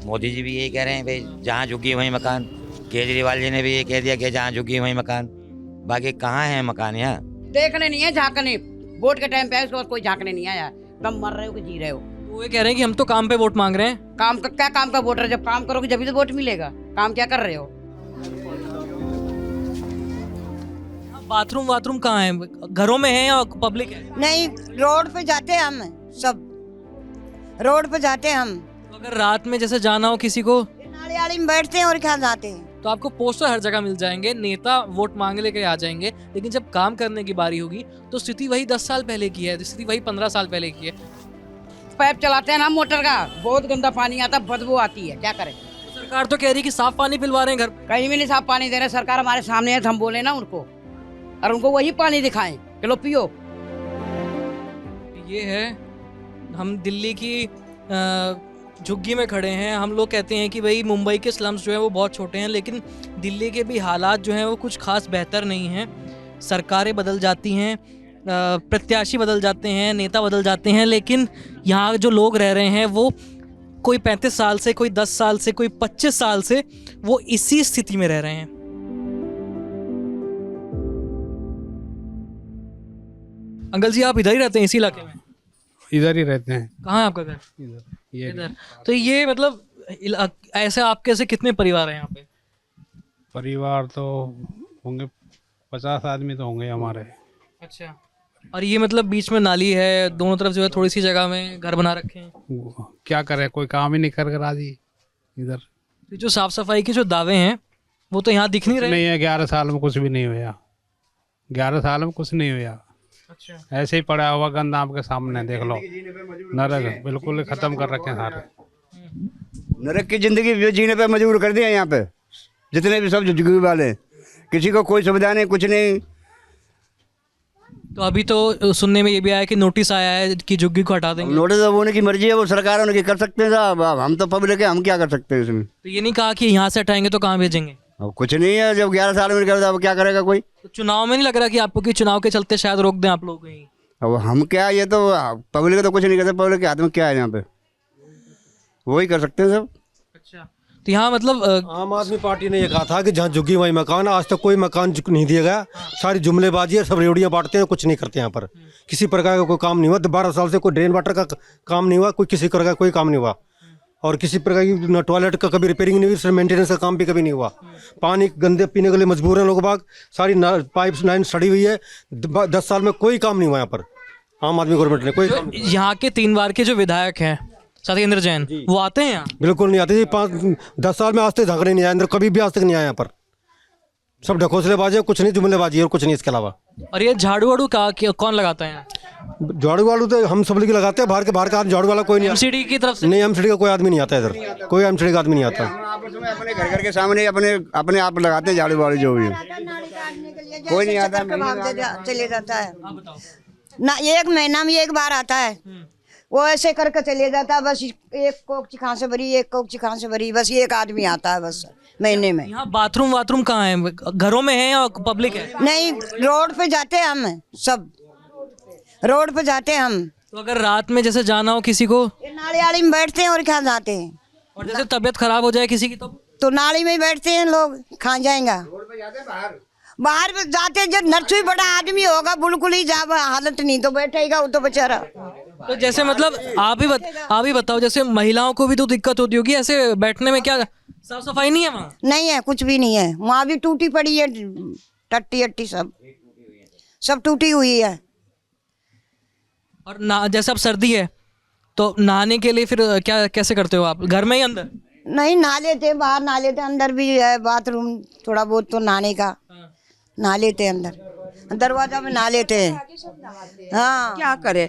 मोदी जी भी यही कह रहे हैं भाई जहाँ झुकी वहीं मकान। केजरीवाल जी ने भी ये कह दिया कि जहाँ झुकी वहीं मकान। बाकी कहाँ है मकान यहाँ? देखने नहीं है, झांकने। वोट के टाइम पे उसके बाद कोई झांकने नहीं आया। तुम मर रहे हो कि जी रहे हो? वो ये कह रहे हैं कि हम तो काम पे वोट मांग रहे हैं। काम का क्या? काम का वोट है, जब काम करोगे जब तो वोट मिलेगा। काम क्या कर रहे हो? बाथरूम वाथरूम कहाँ है? घरों में है या पब्लिक है? नहीं, रोड पे जाते हैं हम सब, रोड पे जाते हैं हम। तो अगर रात में जैसे जाना हो किसी को नाली आली में बैठते हैं और क्या जाते हैं। तो आपको पोस्टर हर जगह मिल जाएंगे, नेता वोट मांग लेके आ जाएंगे, लेकिन जब काम करने की बारी होगी तो स्थिति वही 10 साल पहले की है, स्थिति वही 15 साल पहले की है। पाइप चलाते हैं ना मोटर का, बहुत गंदा पानी आता, बदबू आती है, क्या करें? सरकार तो कह रही है कि साफ पानी पिलवा रहे हैं घर। कहीं भी नहीं साफ पानी दे रहे। सरकार हमारे सामने है तो हम बोले ना उनको, और उनको वही पानी दिखाएं कि लो पियो। ये है, हम दिल्ली की झुग्गी में खड़े हैं। हम लोग कहते हैं कि भाई मुंबई के स्लम्स जो है वो बहुत छोटे हैं, लेकिन दिल्ली के भी हालात जो हैं वो कुछ खास बेहतर नहीं हैं। सरकारें बदल जाती हैं, प्रत्याशी बदल जाते हैं, नेता बदल जाते हैं, लेकिन यहाँ जो लोग रह रहे हैं वो कोई 35 साल से, कोई 10 साल से, कोई 25 साल से वो इसी स्थिति में रह रहे हैं। अंकल जी, आप इधर ही रहते हैं इसी इलाके में? इधर ही रहते हैं। कहाँ है आपका घर? ये इधर। तो ये मतलब ऐसे आपके से कितने परिवार हैं यहाँ पे? परिवार तो होंगे 50 आदमी तो होंगे हमारे। अच्छा। और ये मतलब बीच में नाली है, दोनों तरफ जो है थोड़ी सी जगह में घर बना रखे हैं। क्या करे, कोई काम ही नहीं कर राजी इधर। तो जो साफ सफाई के जो दावे हैं वो तो यहाँ दिख नहीं रहे। नहीं है, 11 साल में कुछ भी नहीं हुआ। 11 साल में कुछ नहीं हुआ। अच्छा। ऐसे ही पड़ा हुआ गंदा आपके सामने देख लो। नरक बिल्कुल खत्म कर रखे हैं सारे। नरक की जिंदगी जीने पे मजबूर कर दिया यहाँ पे। जितने भी सब झुग्गी वाले, किसी को कोई सुविधा नहीं, कुछ नहीं। तो अभी तो सुनने में ये भी आया कि नोटिस आया है कि झुग्गी को हटा देंगे। नोटिस होने की मर्जी है, वो सरकार उनकी कर सकते हैं साहब। अब हम तो पब्लिक है, हम क्या कर सकते हैं इसमें? तो ये नहीं कहा कि यहाँ से हटाएंगे तो कहाँ भेजेंगे? अब कुछ नहीं है, जब 11 साल में करता अब क्या करेगा कोई? तो चुनाव में नहीं लग रहा कि आपको कि चुनाव के चलते शायद रोक दें आप लोग कहीं? अब हम क्या, ये तो पब्लिक तो कुछ नहीं करते। पब्लिक के हाथ में क्या है यहाँ पे? वही कर सकते हैं सब। अच्छा। तो यहाँ मतलब आम आदमी पार्टी ने ये कहा था कि जहाँ झुग्गी वहीं मकान। आज तक कोई मकान नहीं दिया गया। सारी जुमलेबाजी है, सब रेवड़ियाँ बांटते हैं, कुछ नहीं करते यहाँ पर। किसी प्रकार का कोई काम नहीं हुआ। 12 साल से कोई ड्रेन वाटर का काम नहीं हुआ, कोई किसी प्रकार का कोई काम नहीं हुआ। और किसी प्रकार की टॉयलेट का कभी रिपेयरिंग नहीं हुई, सिर्फ मेंटेनेंस का काम भी कभी नहीं हुआ। पानी गंदे पीने के लिए मजबूर हैं लोग बाग। सारी पाइप लाइन सड़ी हुई है। 10 साल में कोई काम नहीं हुआ यहाँ पर आम आदमी गवर्नमेंट ने कोई काम। यहाँ के 3 बार के जो विधायक हैं सत्येंद्र जैन, वो आते हैं यहाँ? बिल्कुल नहीं आते। 10 साल में आज तक झांकने नहीं आया अंदर, कभी भी आज तक नहीं आया यहाँ पर। सब ढकोसलेबाजी है, कुछ नहीं, जुमलेबाजी है और कुछ नहीं इसके अलावा। और ये झाड़ू वाड़ू का कौन लगाता है यहाँ? झाड़ू वाड़ू तो हम सब लोग लगाते हैं। बाहर का झाड़ू वाला कोई नहीं। एमसीडी की तरफ से? नहीं, एमसीडी का कोई आदमी नहीं आता इधर। कोई एमसीडी का आदमी नहीं आता। अपने घर के सामने अपने आप लगाते हैं झाड़ू वाड़ू जो भी है। कोई नहीं आता, चले जाता है ना, 1 महीना में 1 बार आता है। वो ऐसे करके चले जाता है। बस एक कोक चिखा से भरी, एक कोक चिखा से भरी, बस 1 आदमी आता है बस महीने में। यहाँ बाथरूम वाथरूम कहाँ है? घरों में है या पब्लिक है? नहीं, रोड पे जाते हैं हम सब, रोड पे जाते हैं हम। तो अगर रात में जैसे जाना हो किसी को ये नाली आली में बैठते हैं और क्या जाते हैं। और जैसे तबीयत खराब हो जाए किसी की तो नाली में ही बैठते हैं लोग, खा जाएगा। बाहर जाते हैं, जब नर्सरी बड़ा आदमी होगा बिल्कुल ही जा हालत नहीं तो बैठेगा वो तो बेचारा। तो जैसे मतलब आप ही बताओ, जैसे महिलाओं को भी तो दिक्कत होती होगी ऐसे बैठने में, क्या साफ सफाई नहीं है वहाँ? नहीं है, कुछ भी नहीं है वहाँ भी। टूटी पड़ी है, टट्टी अट्टी सब टूटी हुई है। और जैसे अब सर्दी है तो नहाने के लिए फिर क्या कैसे करते हो आप? घर में ही अंदर? नहीं, नहा लेते बाहर, नहा लेते अंदर भी है बाथरूम थोड़ा बहुत तो नहाने का। नहा लेते अंदर, दरवाजा में नहा लेते हैं। हाँ, क्या करे,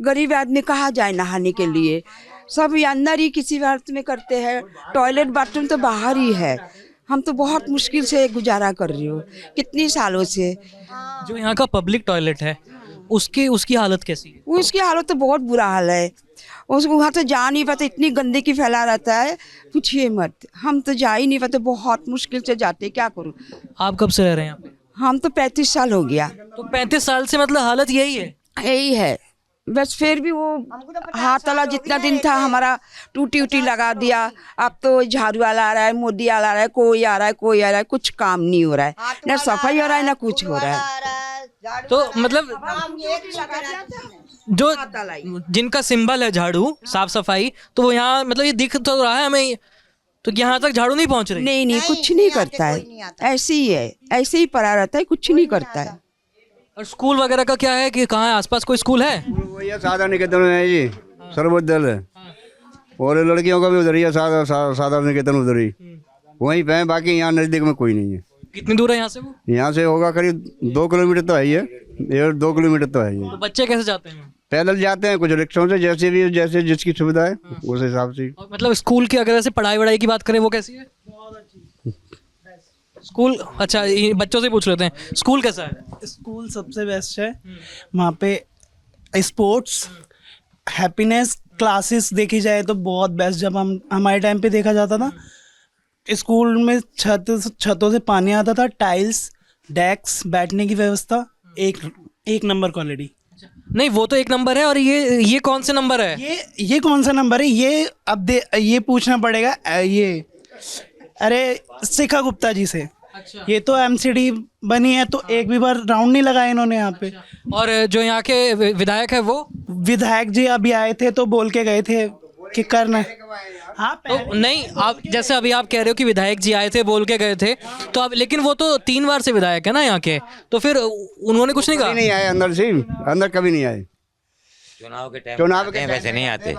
गरीब आदमी कहाँ जाए नहाने के लिए? सब अंदर ही किसी बात में करते हैं। टॉयलेट बाथरूम तो बाहर ही है। हम तो बहुत मुश्किल से गुजारा कर रही हूँ कितनी सालों से। जो यहाँ का पब्लिक टॉयलेट है उसकी हालत कैसी है? उसकी हालत तो बहुत बुरा हाल है। उसको वहाँ तो जा नहीं पाते, इतनी गंदगी फैला रहता है, पूछिए मत। हम तो जा ही नहीं पाते, बहुत मुश्किल से जाते, क्या करूँ। आप कब से रह रहे हैं यहाँ पे? हम तो 35 साल हो गया। तो 35 साल से मतलब हालत यही है? यही है, बस फिर भी वो हाथ वाला जितना दिन था हमारा टूटी उटी लगा दिया। अब तो झाड़ू वाला आ रहा है, मोदी वाला आ रहा है, कोई आ रहा है, कोई आ रहा है, कुछ काम नहीं हो रहा है, ना सफाई हो रहा है ना कुछ हो रहा है। तो मतलब जो जिनका सिंबल है झाड़ू, साफ सफाई, तो वो यहाँ मतलब ये दिख तो रहा है हमें, तो यहाँ तक झाड़ू नहीं पहुँच रही। नहीं नहीं, कुछ नहीं करता है, ऐसे ही है, ऐसे ही पड़ा रहता है, कुछ नहीं करता है। और स्कूल वगैरह का क्या है कि कहाँ है, आसपास कोई स्कूल है? भैया सादा निकेतन में है जी, सर्वोदय है, और लड़कियों का भी उधर ही है, सादा निकेतन उधर ही, वहीं पे है। बाकी यहाँ नज़दीक में कोई नहीं है। कितनी दूर है यहाँ से वो? यहाँ से होगा करीब 2 किलोमीटर तो है ही है, 1.5-2 किलोमीटर तो है ही। तो बच्चे कैसे जाते हैं? पैदल जाते हैं, कुछ रिक्शों से, जैसे भी जैसे जिसकी सुविधा है उस हिसाब से। और मतलब स्कूल की अगर ऐसे पढ़ाई वढ़ाई की बात करें वो कैसी है? स्कूल अच्छा, ये बच्चों से पूछ लेते हैं, स्कूल कैसा है? स्कूल सबसे बेस्ट है। वहाँ पे स्पोर्ट्स, हैप्पीनेस, क्लासेस देखी जाए तो बहुत बेस्ट। जब हमारे टाइम पे देखा जाता था, स्कूल में छतों से पानी आता था, टाइल्स, डेस्क, बैठने की व्यवस्था एक नंबर क्वालिटी। नहीं वो तो एक नंबर है, और ये कौन से नंबर है? ये कौन सा नंबर है ये अब ये पूछना पड़ेगा ये अरे शिखा गुप्ता जी से। अच्छा। ये तो एमसीडी बनी है तो एक भी बार राउंड नहीं लगाया इन्होंने यहाँ पे। और जो यहाँ के विधायक है वो? विधायक जी अभी आए थे तो बोल के गए थे कि करना। हाँ तो नहीं, आप जैसे अभी आप कह रहे हो कि विधायक जी आए थे बोल के गए थे, तो अब लेकिन वो तो 3 बार से विधायक है ना यहाँ के, तो फिर उन्होंने कुछ नहीं कहा? नहीं आए अंदर से, अंदर कभी नहीं आए। चुनाव के टाइम वैसे नहीं आते,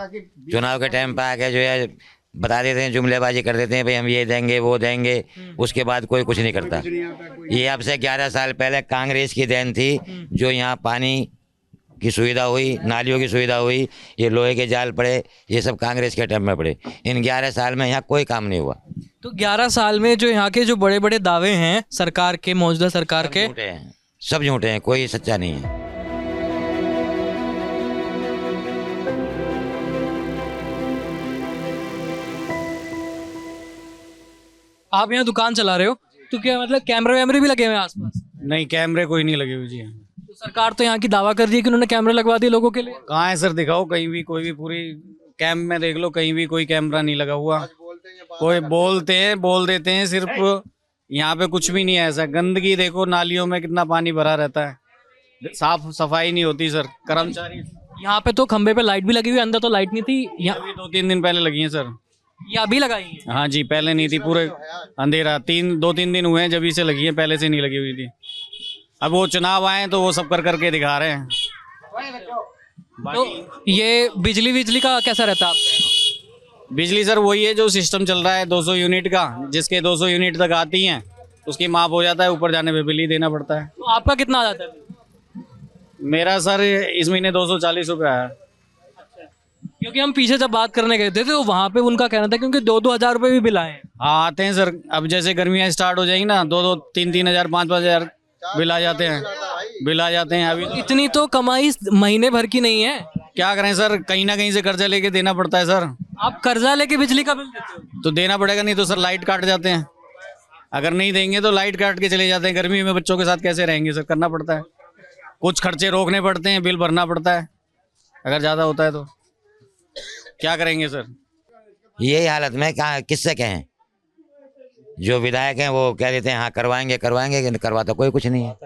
चुनाव के टाइम पे आके जो है बता देते हैं, जुमलेबाजी कर देते हैं, भाई हम ये देंगे वो देंगे, उसके बाद कोई कुछ नहीं करता। ये अब से 11 साल पहले कांग्रेस की देन थी, जो यहाँ पानी की सुविधा हुई, नालियों की सुविधा हुई, ये लोहे के जाल पड़े, ये सब कांग्रेस के टाइम में पड़े। इन 11 साल में यहाँ कोई काम नहीं हुआ। तो 11 साल में जो यहाँ के जो बड़े बड़े दावे हैं सरकार के, मौजूदा सरकार के, सब झूठे हैं, कोई सच्चा नहीं है। आप यहाँ दुकान चला रहे हो, तो क्या मतलब कैमरे वैमरे भी लगे हुए हैं आसपास? नहीं, कैमरे कोई नहीं लगे हुए जी। तो सरकार तो यहाँ की दावा कर रही है कि उन्होंने कैमरे लगवा दिए लोगों के लिए। कहाँ है सर, दिखाओ कहीं भी, कोई भी पूरी कैंप में देख लो, कहीं भी कोई कैमरा नहीं लगा हुआ। कोई बोलते हैं, बोल देते हैं, सिर्फ यहाँ पे कुछ भी नहीं है ऐसा। गंदगी देखो, नालियों में कितना पानी भरा रहता है, साफ सफाई नहीं होती सर। कर्मचारी यहाँ पे तो खंबे पे लाइट भी लगी हुई है, अंदर तो लाइट नहीं थी। यहाँ 2-3 दिन पहले लगी है सर। ये अभी लगाई है? हाँ जी, पहले नहीं थी, पूरे अंधेरा 2-3 दिन हुए हैं जब से लगी है, पहले से नहीं लगी हुई थी। अब वो चुनाव आए तो वो सब कर करके दिखा रहे हैं। तो ये बिजली का कैसा रहता है आपका? बिजली सर वही है जो सिस्टम चल रहा है 200 यूनिट का, जिसके 200 यूनिट तक आती हैं उसकी माप हो जाता है, ऊपर जाने पे बिल ही देना पड़ता है। तो आपका कितना आ जाता है? मेरा सर इस महीने 240 रुपये आया। क्योंकि हम पीछे जब बात करने गए थे तो वहाँ पे उनका कहना था क्योंकि 2-2 हज़ार रुपये भी बिल आए हैं। हाँ आते हैं सर, अब जैसे गर्मियाँ स्टार्ट हो जाएंगी ना, 2-2, 3-3 हज़ार, 5-5 हज़ार बिल आ जाते हैं, बिल आ जाते हैं। अभी इतनी तो कमाई महीने भर की नहीं है। क्या करें सर, कहीं ना कहीं से कर्जा लेके देना पड़ता है सर। आप कर्जा लेके बिजली का बिल देते हो? तो देना पड़ेगा, नहीं तो सर लाइट काट जाते हैं। अगर नहीं देंगे तो लाइट काट के चले जाते हैं। गर्मी में बच्चों के साथ कैसे रहेंगे सर, करना पड़ता है। कुछ खर्चे रोकने पड़ते हैं, बिल भरना पड़ता है अगर ज़्यादा होता है तो। क्या करेंगे सर, यही हालत में कहाँ किससे कहें? जो विधायक हैं वो कह देते हैं हाँ करवाएंगे, करवाता कोई कुछ नहीं है।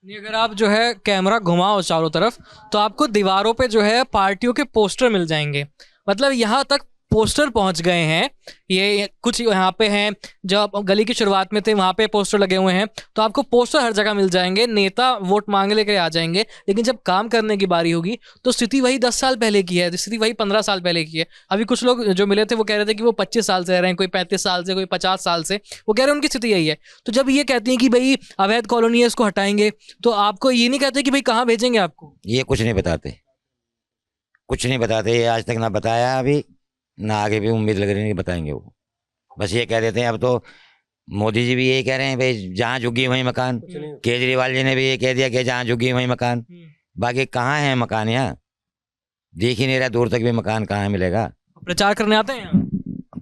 नहीं, अगर आप जो है कैमरा घुमाओ चारों तरफ तो आपको दीवारों पे जो है पार्टियों के पोस्टर मिल जाएंगे। मतलब यहाँ तक पोस्टर पहुँच गए हैं। ये कुछ यहाँ पे हैं, जब गली की शुरुआत में थे वहाँ पे पोस्टर लगे हुए हैं, तो आपको पोस्टर हर जगह मिल जाएंगे। नेता वोट मांग लेकर आ जाएंगे, लेकिन जब काम करने की बारी होगी तो स्थिति वही 10 साल पहले की है, स्थिति वही 15 साल पहले की है। अभी कुछ लोग जो मिले थे वो कह रहे थे कि वो 25 साल से रह रहे हैं, कोई 35 साल से, कोई 50 साल से, वो कह रहे हैं उनकी स्थिति यही है। तो जब ये कहती हैं कि भाई अवैध कॉलोनी है इसको हटाएंगे, तो आपको ये नहीं कहते कि भाई कहाँ भेजेंगे आपको? ये कुछ नहीं बताते, कुछ नहीं बताते। ये आज तक ना बताया, अभी ना आगे भी उम्मीद लग रही है कि बताएंगे वो। बस ये कह देते हैं। अब तो मोदी जी भी यही कह रहे हैं भाई जहाँ झुग्गी वहीं मकान। केजरीवाल जी ने भी ये कह दिया कि जहाँ झुग्गी वहीं मकान। बाकी कहाँ है मकान? यहाँ देख ही नहीं रहा, दूर तक भी मकान कहाँ मिलेगा। प्रचार करने आते हैं यहाँ?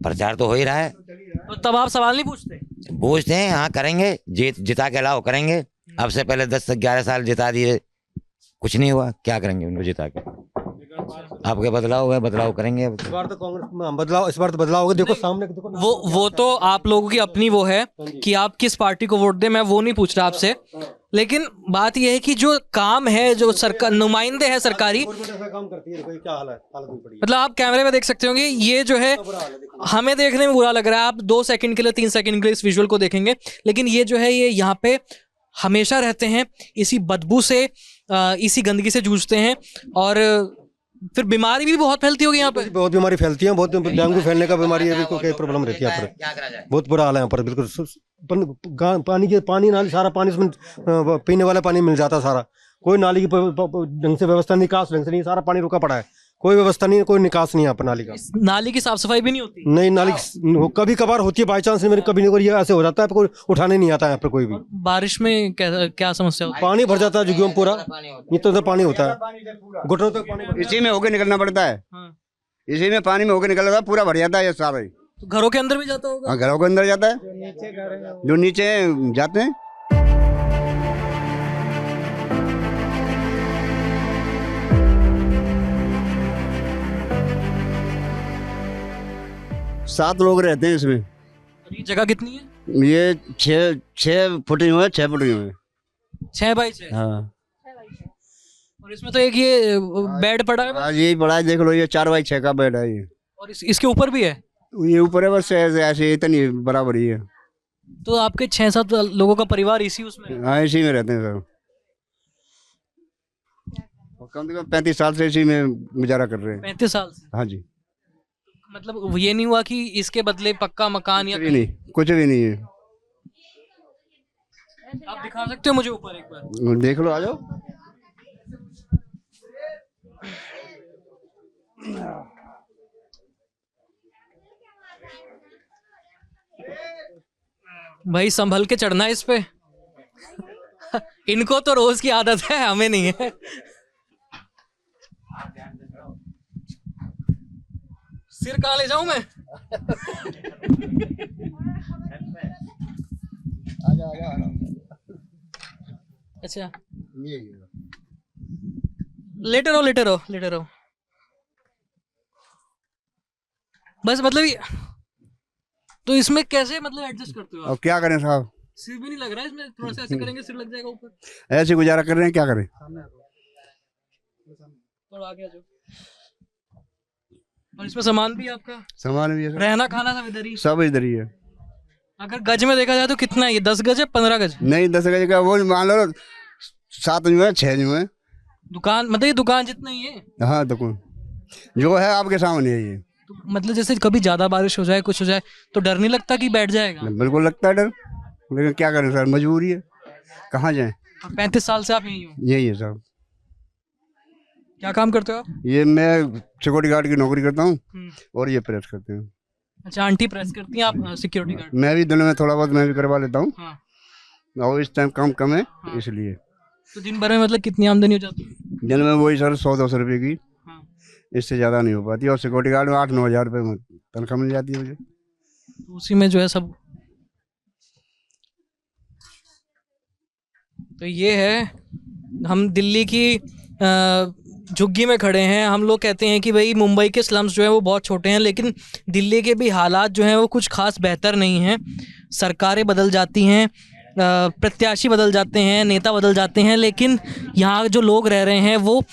प्रचार तो हो ही रहा है। तो तब आप सवाल नहीं पूछते? पूछते हैं, हाँ करेंगे, जिता के लाओ करेंगे। अब से पहले 10 से 11 साल जिता दिए, कुछ नहीं हुआ, क्या करेंगे उनको जिता के? आपके बदलाव हुआ, बदलाव करेंगे। इस बार तो कांग्रेस में बदलाव, इस बार तो बदलाव होगा। देखो सामने देखो, वो तो आप लोगों की अपनी वो है कि आप किस पार्टी को वोट दें, मैं वो नहीं पूछ रहा आपसे, लेकिन बात यह है कि जो काम है, जो सरकार नुमाइंदे हैं सरकारी, काम करती है, क्या हालत पड़ी। मतलब आप कैमरे में देख सकते होंगे, ये जो है हमें देखने में बुरा लग रहा है, आप 2 सेकंड के लिए 3 सेकंड के लिए इस विजुअल को देखेंगे, लेकिन ये जो है ये यहाँ पे हमेशा रहते हैं, इसी बदबू से, इसी गंदगी से जूझते हैं, और फिर बीमारी भी बहुत फैलती होगी यहाँ पे। बहुत बीमारी फैलती है, बहुत डेंगू फैलने का बीमारी है, कोई प्रॉब्लम रहती है यहाँ पर, बहुत बुरा हाल है यहाँ पर। बिल्कुल पानी नाली सारा पानी इसमें पीने वाला पानी मिल जाता सारा, कोई नाली की ढंग से व्यवस्था, निकास ढंग से नहीं, सारा पानी रुका पड़ा है, कोई व्यवस्था नहीं, कोई निकास नहीं है पर नाली का। नाली की साफ सफाई भी नहीं होती? नहीं, नाली कभी कभार होती है, बाई चांस मेरे कभी नहीं, ये ऐसे हो जाता है, कोई उठाने नहीं आता है यहाँ पर कोई भी। बारिश में क्या समस्या होती है? पानी भर जाता है झुग्गियों में पूरा, इतना पानी होता है, घुटनों तक पानी, इसी में होके निकलना पड़ता है, इसी में पानी में होके निकल जाता है, पूरा भर जाता है ये सारा। तो घरों के अंदर भी जाता होगा? हाँ, घरों के अंदर जाता है, जो नीचे जाते हैं। सात लोग रहते हैं इसमें। ये जगह कितनी है? ये 6 फुट हुए हैं, 6 फुट हुए हैं, 6 बाई 6। हाँ। और इसमें तो एक ये बेड पड़ा है, हाँ यही पड़ा है, देख लो, ये 4 बाई 6 का बेड है ये। और इसके ऊपर भी है? ये ऊपर है, बस ऐसे इतनी बराबर ही है। तो आपके 6-7 लोगों का परिवार इसी उसमें? हाँ, इसी में रहते हैं सब, कम से कम 35 साल से इसी में गुजारा कर रहे हैं। 35 साल से? हाँ जी। मतलब ये नहीं हुआ कि इसके बदले पक्का मकान या कुछ भी नहीं है। आप दिखा सकते हो मुझे ऊपर एक बार? देख लो, आ जाओ। भाई संभल के चढ़ना है इस पे। इनको तो रोज की आदत है, हमें नहीं है। सिर कहाँ ले जाऊं मैं? अच्छा, लेटे रहो। बस मतलब तो इसमें कैसे मतलब एडजस्ट करते हो आप? अब क्या करें साहब, सिर भी नहीं लग रहा है इसमें, थोड़ा सा ऐसे करेंगे सिर लग जाएगा ऊपर। ऐसे गुजारा कर रहे हैं, क्या करें। थोड़ा आगे आ जाओ। और इसमें सामान भी है आपका? सामान भी है, रहना खाना सब इधर ही? सब इधर ही है। अगर गज में देखा जाए तो कितना है ये? 10 गज है, 15 गज? नहीं, 10 गज का वो मान लो, 7 जो है, 6 जो है। दुकान मतलब ये दुकान जितना ही है? हाँ, दुकान जो है आपके सामने है ये। तो मतलब जैसे कभी ज्यादा बारिश हो जाए, कुछ हो जाए, तो डर नहीं लगता कि बैठ जाएगा? बिल्कुल लगता है डर, लेकिन क्या करें सर, मजबूरी है, कहाँ जाएं। 35 साल से आप यही हो? यही है साहब। क्या काम करते हो आप? ये मैं सिक्योरिटी गार्ड की नौकरी करता हूँ, और ये प्रेस करते हैं। अच्छा, आंटी प्रेस करती हैं, आप सिक्योरिटी गार्ड? मैं भी दिन में थोड़ा बहुत मैं भी करवा लेता हूँ। हाँ। और इस टाइम काम कम है, हाँ। इसलिए। तो दिन भर में मतलब कितनी आमदनी हो जाती है? दिन में वही सर 100-200 रुपये की। हाँ। इससे ज़्यादा नहीं हो पाती, और सिक्योरिटी गार्ड में 8-9 हज़ार रुपये तनख्वाह मिल जाती है मुझे। तो उसी में जो है सब। तो ये है, हम दिल्ली की झुग्गी में खड़े हैं। हम लोग कहते हैं कि भाई मुंबई के स्लम्स जो है वो बहुत छोटे हैं, लेकिन दिल्ली के भी हालात जो हैं वो कुछ खास बेहतर नहीं हैं। सरकारें बदल जाती हैं, प्रत्याशी बदल जाते हैं, नेता बदल जाते हैं, लेकिन यहाँ जो लोग रह रहे हैं वो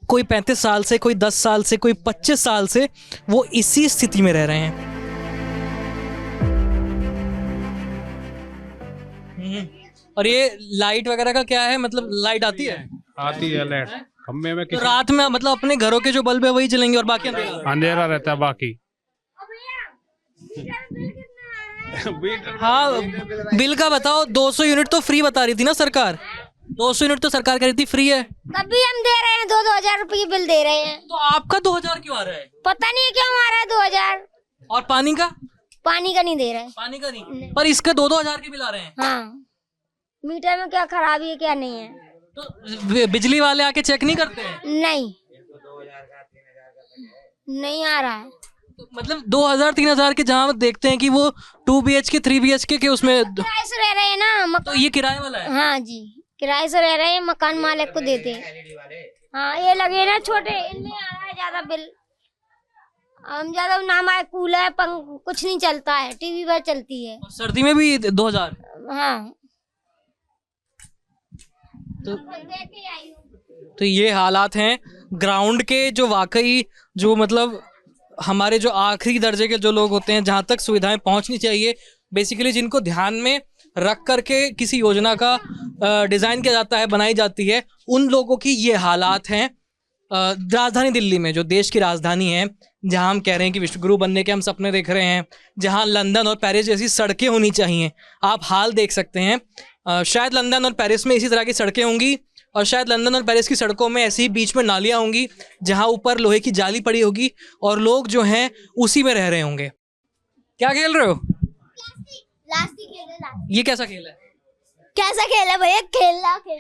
कोई 35 साल से, कोई 10 साल से, कोई 25 साल से वो इसी स्थिति में रह रहे हैं। और ये लाइट वगैरह का क्या है, मतलब लाइट आती है? आती है लाइट खम्भे में। तो रात में मतलब अपने घरों के जो बल्ब है वही जलेंगे और बाकी अंधेरा रहता है बाकी। हाँ, बिल का बताओ। 200 यूनिट तो फ्री बता रही थी ना सरकार, 200 यूनिट तो सरकार कह रही थी फ्री है। तभी हम दे रहे हैं, 2-2 हजार रुपए की बिल दे रहे हैं। तो आपका 2000 क्यों आ रहा है? पता नहीं क्यों आ रहा है 2000। और पानी का? पानी का नहीं दे रहे हैं। पानी का नहीं, पर इसका 2-2 हजार के बिल आ रहे हैं। हाँ, मीटर में क्या खराबी है क्या नहीं है? तो बिजली वाले आके चेक नहीं करते हैं? नहीं आ रहा है। तो मतलब 2000-3000 के जहाँ देखते हैं कि वो 2 BHK 3 BHK के उसमें किराए से रह रहे हैं ना तो ये किराए वाला है? हाँ जी, किराए से रह रहे हैं, मकान मालिक को देते हैं। हाँ ये लगे ना छोटे, इनमें आ रहा है ज्यादा बिल। हम ज्यादा नाम आए, कूलर पंख कुछ नहीं चलता है, टीवी पर चलती है। और सर्दी में भी 2000। हाँ तो ये हालात हैं ग्राउंड के, जो वाकई जो मतलब हमारे जो आखिरी दर्जे के जो लोग होते हैं, जहाँ तक सुविधाएं पहुंचनी चाहिए, बेसिकली जिनको ध्यान में रख करके किसी योजना का डिज़ाइन किया जाता है, बनाई जाती है, उन लोगों की ये हालात हैं। राजधानी दिल्ली में, जो देश की राजधानी है, जहाँ हम कह रहे हैं कि विश्वगुरु बनने के हम सपने देख रहे हैं, जहाँ लंदन और पेरिस जैसी सड़कें होनी चाहिए, आप हाल देख सकते हैं। शायद लंदन और पेरिस में इसी तरह की सड़कें होंगी, और शायद लंदन और पेरिस की सड़कों में ऐसी ही बीच में नालियाँ होंगी जहाँ ऊपर लोहे की जाली पड़ी होगी और लोग जो हैं उसी में रह रहे होंगे। क्या खेल रहे हो? ये कैसा खेल है? कैसा खेल है भैया? खेलना होता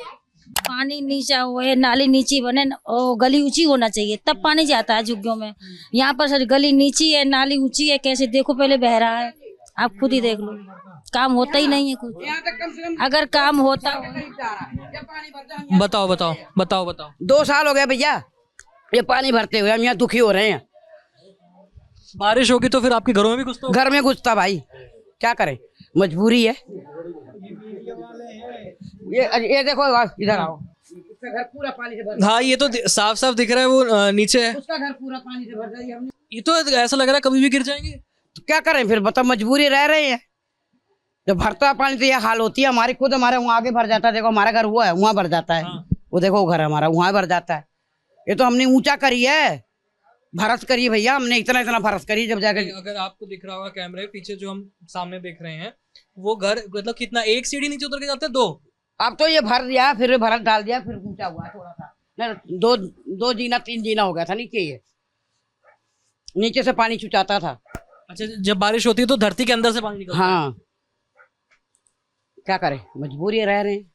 है। पानी नीचा हुए, नाली नीची बने और गली ऊंची होना चाहिए, तब पानी जाता है झुग्गियों में। यहाँ पर सर गली नीची है, नाली ऊंची है, कैसे देखो पहले बह रहा है, आप खुद ही देख लो। काम होता ही नहीं है कुछ। अगर काम होता। बताओ बताओ बताओ बताओ। 2 साल हो गए भैया ये पानी भरते हुए, हम यहाँ दुखी हो रहे हैं। बारिश होगी तो फिर आपके घरों में भी घुसता? घर में घुसता भाई, क्या करें, मजबूरी है। ये देखो, इधर आओ, उसका घर पूरा पानी से भर। हाँ ये तो साफ साफ दिख रहा है, वो नीचे है, उसका घर पूरा पानी से भर जाएगी। हमने ये तो ऐसा लग रहा है कभी भी गिर जाएंगे। तो क्या करें फिर, बताओ, मजबूरी रह रहे हैं। जब भरता है पानी तो यह हाल होती है हमारी। खुद हमारे वहाँ आगे भर जाता है, देखो हमारा घर हुआ है, वहाँ भर जाता है। वो देखो घर हमारा वहाँ भर जाता है। ये तो हमने ऊंचा करी है, भरस करी भैया, हमने इतना भरस करी। जब जाकर अगर आपको दिख रहा होगा कैमरे पीछे जो हम सामने देख रहे हैं, वो घर मतलब कितना, 1 सीढ़ी नीचे उतर के जाते हैं, 2। अब तो ये भर दिया, फिर भरस डाल दिया, फिर ऊंचा हुआ थोड़ा सा, नहीं 2 जीना 3 जीना हो गया था नीचे। ये नीचे से पानी चुचाता था। अच्छा, जब बारिश होती है तो धरती के अंदर से पानी निकलता है। हाँ क्या करें, मजबूरी रह रहे हैं।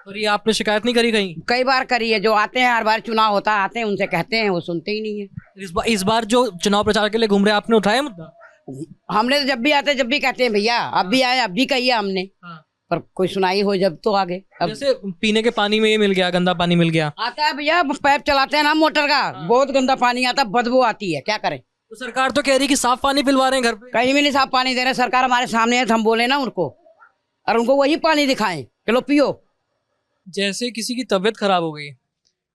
और ये आपने शिकायत नहीं करी कहीं? कई बार करी है, जो आते हैं हर बार चुनाव होता है, आते हैं उनसे कहते हैं, वो सुनते ही नहीं है। इस बार जो चुनाव प्रचार के लिए घूम रहे हैं, आपने उठाया मुद्दा? हमने तो जब भी आते जब भी कहते हैं भैया, अब भी आए, अब भी कहिए हमने। पर कोई सुनाई हो जब तो आगे। अब जैसे पीने के पानी में ये मिल गया, गंदा पानी मिल गया। आता है भैया, पाइप चलाते हैं ना मोटर का, बहुत गंदा पानी आता है, बदबू आती है, क्या करें। तो सरकार तो कह रही है कि साफ पानी पिलवा रहे हैं घर पे। कहीं भी नहीं साफ पानी दे रहे, सरकार हमारे सामने है, हम बोले ना उनको, और उनको वही पानी दिखाएं कि लो पियो। जैसे किसी की तबीयत खराब हो गई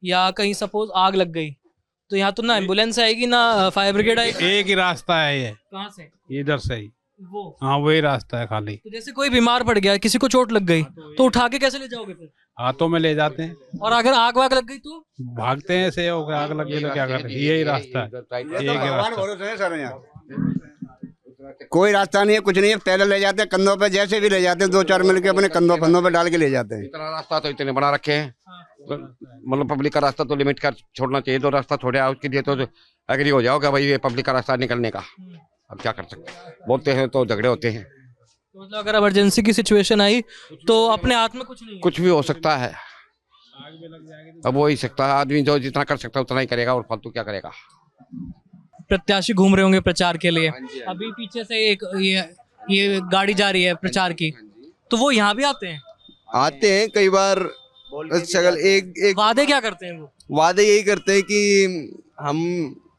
या कहीं सपोज आग लग गई, तो यहाँ तो ना एम्बुलेंस आएगी ना फायर ब्रिगेड आएगी। एक ही रास्ता है ये। कहाँ से? इधर से ही। वो हाँ वही रास्ता है खाली। तो जैसे कोई बीमार पड़ गया, किसी को चोट लग गई, तो उठा के कैसे ले जाओगे फिर? हाथों में ले जाते हैं। और अगर आग वाग लग गई तो भागते हैं, से हो गया, आग लग गई तो क्या करें। यही रास्ता है, एक ही रास्ता। कोई रास्ता नहीं है, कुछ नहीं है। पहले ले जाते हैं कंधों पे, जैसे भी ले जाते हैं, 2-4 मिलके अपने कंधों पे डाल के ले जाते हैं। इतना रास्ता तो इतने बना रखे हैं, मतलब पब्लिक का रास्ता तो लिमिट कर छोड़ना चाहिए। तो रास्ता छोड़े उसके लिए तो एग्री हो जाओ कि भाई ये पब्लिक का रास्ता निकलने का। अब क्या कर सकते हैं, बोलते हैं तो झगड़े होते हैं। तो मतलब अगर इमरजेंसी की सिचुएशन आई तो अपने हाथ में कुछ नहीं है। कुछ भी हो सकता है, अब वो ही सकता है। आदमी जो जितना कर सकता है उतना ही करेगा, और फालतू क्या करेगा। प्रत्याशी घूम रहे होंगे प्रचार के लिए। अभी पीछे से एक ये गाड़ी जा रही है प्रचार की, तो वो यहाँ भी आते हैं कई बार। शगल एक वादे क्या करते हैं वो? वादे यही करते हैं कि हम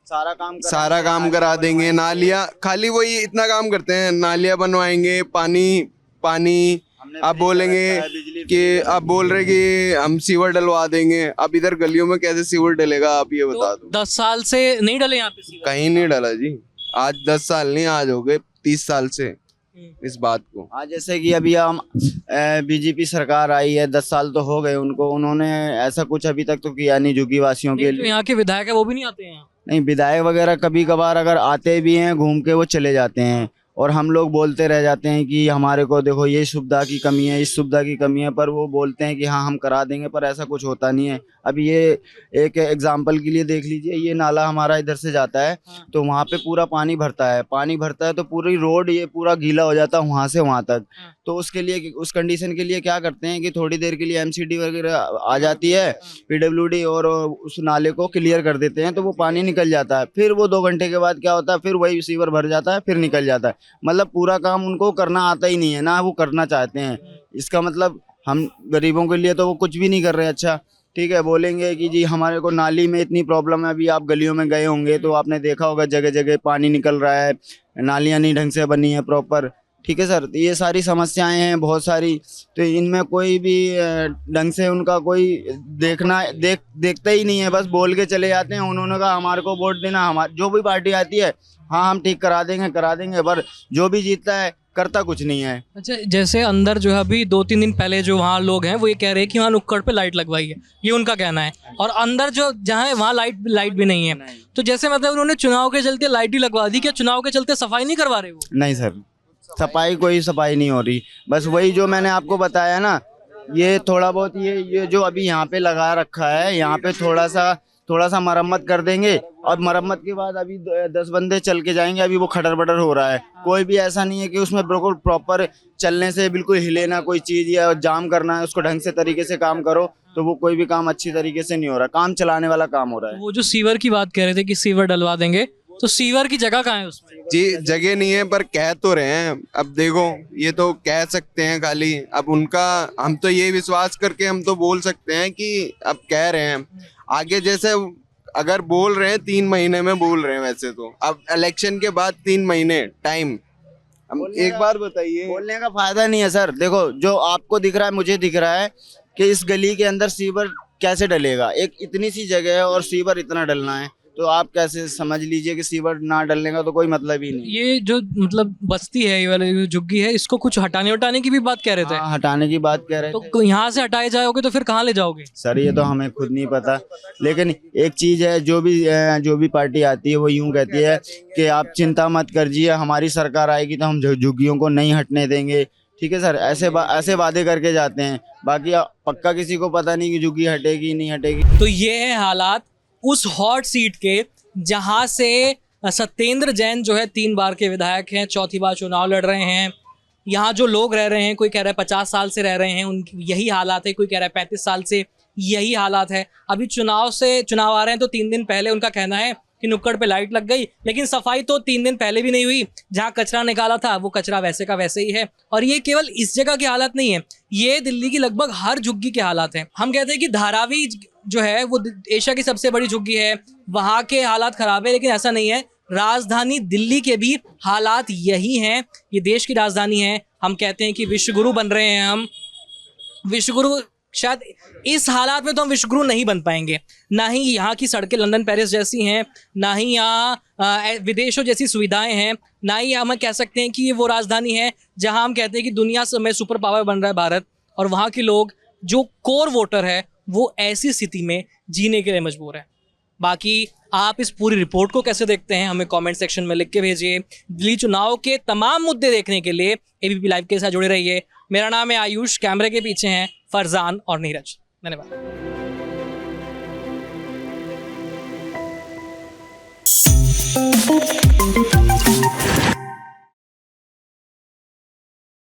सारा काम करा देंगे। नालियाँ, खाली वही इतना काम करते हैं, नालियाँ बनवाएंगे, पानी आप बोलेंगे कि आप बोल रहे कि हम सीवर डलवा देंगे। अब इधर गलियों में कैसे सीवर डलेगा, आप ये बता दो। 10 साल से नहीं डले यहाँ पे सीवर? कहीं नहीं डला जी। आज 10 साल नहीं, आज हो गए 30 साल से इस बात को। आज जैसे कि अभी हम बीजेपी सरकार आई है, 10 साल तो हो गए उनको, उन्होंने ऐसा कुछ अभी तक तो किया नहीं झुग्गी वासियों के लिए। यहाँ के विधायक है वो भी नहीं आते हैं? नहीं, विधायक वगैरह कभी कभार अगर आते भी हैं, घूम के वो चले जाते हैं, और हम लोग बोलते रह जाते हैं कि हमारे को देखो ये सुविधा की कमी है, इस सुविधा की कमी है, पर वो बोलते हैं कि हाँ हम करा देंगे, पर ऐसा कुछ होता नहीं है। अभी ये एक एग्जांपल के लिए देख लीजिए, ये नाला हमारा इधर से जाता है, तो वहाँ पे पूरा पानी भरता है तो पूरी रोड ये पूरा गीला हो जाता है वहाँ से वहाँ तक। तो उसके लिए, उस कंडीशन के लिए क्या करते हैं कि थोड़ी देर के लिए MCD वगैरह आ जाती है, PWD, और उस नाले को क्लियर कर देते हैं, तो वो पानी निकल जाता है। फिर वो 2 घंटे के बाद क्या होता है, फिर वही सीवर भर जाता है, फिर निकल जाता है। मतलब पूरा काम उनको करना आता ही नहीं है, ना वो करना चाहते हैं। इसका मतलब हम गरीबों के लिए तो वो कुछ भी नहीं कर रहे। अच्छा ठीक है, बोलेंगे कि जी हमारे को नाली में इतनी प्रॉब्लम है। अभी आप गलियों में गए होंगे तो आपने देखा होगा जगह जगह पानी निकल रहा है, नालियाँ नहीं ढंग से बनी है प्रॉपर। ठीक है सर, तो ये सारी समस्याएं हैं बहुत सारी, तो इनमें कोई भी ढंग से उनका कोई देखता ही नहीं है, बस बोल के चले जाते हैं। उन्होंने कहा हमारे को वोट देना, हमारे जो भी पार्टी आती है हाँ हम ठीक करा देंगे, पर जो भी जीतता है करता कुछ नहीं है। अच्छा, जैसे अंदर जो है अभी 2-3 दिन पहले जो वहाँ लोग हैं वो ये कह रहे हैं कि वहाँ नुक्कड़ पे लाइट लगवाई है, ये उनका कहना है, और अंदर जो जहाँ है वहाँ लाइट भी नहीं है। तो जैसे मतलब उन्होंने चुनाव के चलते लाइट ही लगवा दी, क्या चुनाव के चलते सफाई नहीं करवा रहे वो? नहीं सर, कोई सफाई नहीं हो रही। बस वही जो मैंने आपको बताया ना, ये थोड़ा बहुत ये जो अभी यहाँ पे लगा रखा है, यहाँ पे थोड़ा सा मरम्मत कर देंगे, और मरम्मत के बाद अभी 10 बंदे चल के जाएंगे। अभी वो खटर बटर हो रहा है, कोई भी ऐसा नहीं है कि उसमें बिल्कुल प्रॉपर चलने से बिल्कुल हिले ना कोई चीज़, या जाम करना है उसको ढंग से तरीके से काम करो, तो वो कोई भी काम अच्छी तरीके से नहीं हो रहा, काम चलाने वाला काम हो रहा है। वो जो सीवर की बात कह रहे थे कि सीवर डलवा देंगे, तो सीवर की जगह कहाँ है उसमें? जी जगह नहीं है, पर कह तो रहे हैं। अब देखो ये तो कह सकते हैं खाली, अब उनका हम तो ये विश्वास करके हम तो बोल सकते हैं कि अब कह रहे हैं, आगे जैसे अगर बोल रहे हैं 3 महीने में बोल रहे हैं, वैसे तो अब इलेक्शन के बाद 3 महीने टाइम। हम एक बार बताइए, बोलने का फायदा नहीं है सर। देखो जो आपको दिख रहा है, मुझे दिख रहा है कि इस गली के अंदर सीवर कैसे डलेगा। एक इतनी सी जगह है और सीवर इतना डलना है, तो आप कैसे समझ लीजिए कि सीवर ना डलने का तो कोई मतलब ही नहीं। ये जो मतलब बस्ती है, ये वाली झुग्गी है, इसको कुछ हटाने की भी बात कह रहे थे। हटाने की बात कह रहे थे। तो यहाँ से हटाए जाओगे तो फिर कहाँ ले जाओगे? सर ये तो हमें खुद नहीं पता, लेकिन एक चीज है, जो भी पार्टी आती है वो यूं कहती है कि आप चिंता मत करिए, हमारी सरकार आएगी तो हम झुग्गियों को नहीं हटने देंगे। ठीक है सर, ऐसे वादे करके जाते हैं, बाकी पक्का किसी को पता नहीं कि झुग्गी हटेगी नहीं हटेगी। तो ये है हालात उस हॉट सीट के, जहां से सत्येंद्र जैन जो है 3 बार के विधायक हैं, 4थी बार चुनाव लड़ रहे हैं। यहाँ जो लोग रह रहे हैं, कोई कह रहा है 50 साल से रह रहे हैं, उनकी यही हालात है, कोई कह रहा है 35 साल से यही हालात है। अभी चुनाव आ रहे हैं, तो 3 दिन पहले उनका कहना है कि नुक्कड़ पे लाइट लग गई, लेकिन सफाई तो 3 दिन पहले भी नहीं हुई। जहाँ कचरा निकाला था वो कचरा वैसे का वैसे ही है। और ये केवल इस जगह की हालत नहीं है, ये दिल्ली की लगभग हर झुग्गी के हालात हैं। हम कहते हैं कि धारावी जो है वो एशिया की सबसे बड़ी झुग्गी है, वहाँ के हालात खराब है, लेकिन ऐसा नहीं है। राजधानी दिल्ली के भी हालात यही हैं। ये देश की राजधानी है, हम कहते हैं कि विश्वगुरु बन रहे हैं हम। विश्वगुरु शायद इस हालात में तो हम विश्वगुरु नहीं बन पाएंगे। ना ही यहाँ की सड़कें लंदन पेरिस जैसी हैं, ना ही यहाँ विदेशों जैसी सुविधाएं हैं, ना ही हम कह सकते हैं कि ये वो राजधानी है जहाँ हम कहते हैं कि दुनिया में सुपर पावर बन रहा है भारत। और वहाँ के लोग जो कोर वोटर है वो ऐसी स्थिति में जीने के लिए मजबूर है। बाकी आप इस पूरी रिपोर्ट को कैसे देखते हैं, हमें कमेंट सेक्शन में लिख के भेजिए। दिल्ली चुनाव के तमाम मुद्दे देखने के लिए एबीपी लाइव के साथ जुड़े रहिए। मेरा नाम है आयुष, कैमरे के पीछे हैं फरजान और नीरज। धन्यवाद।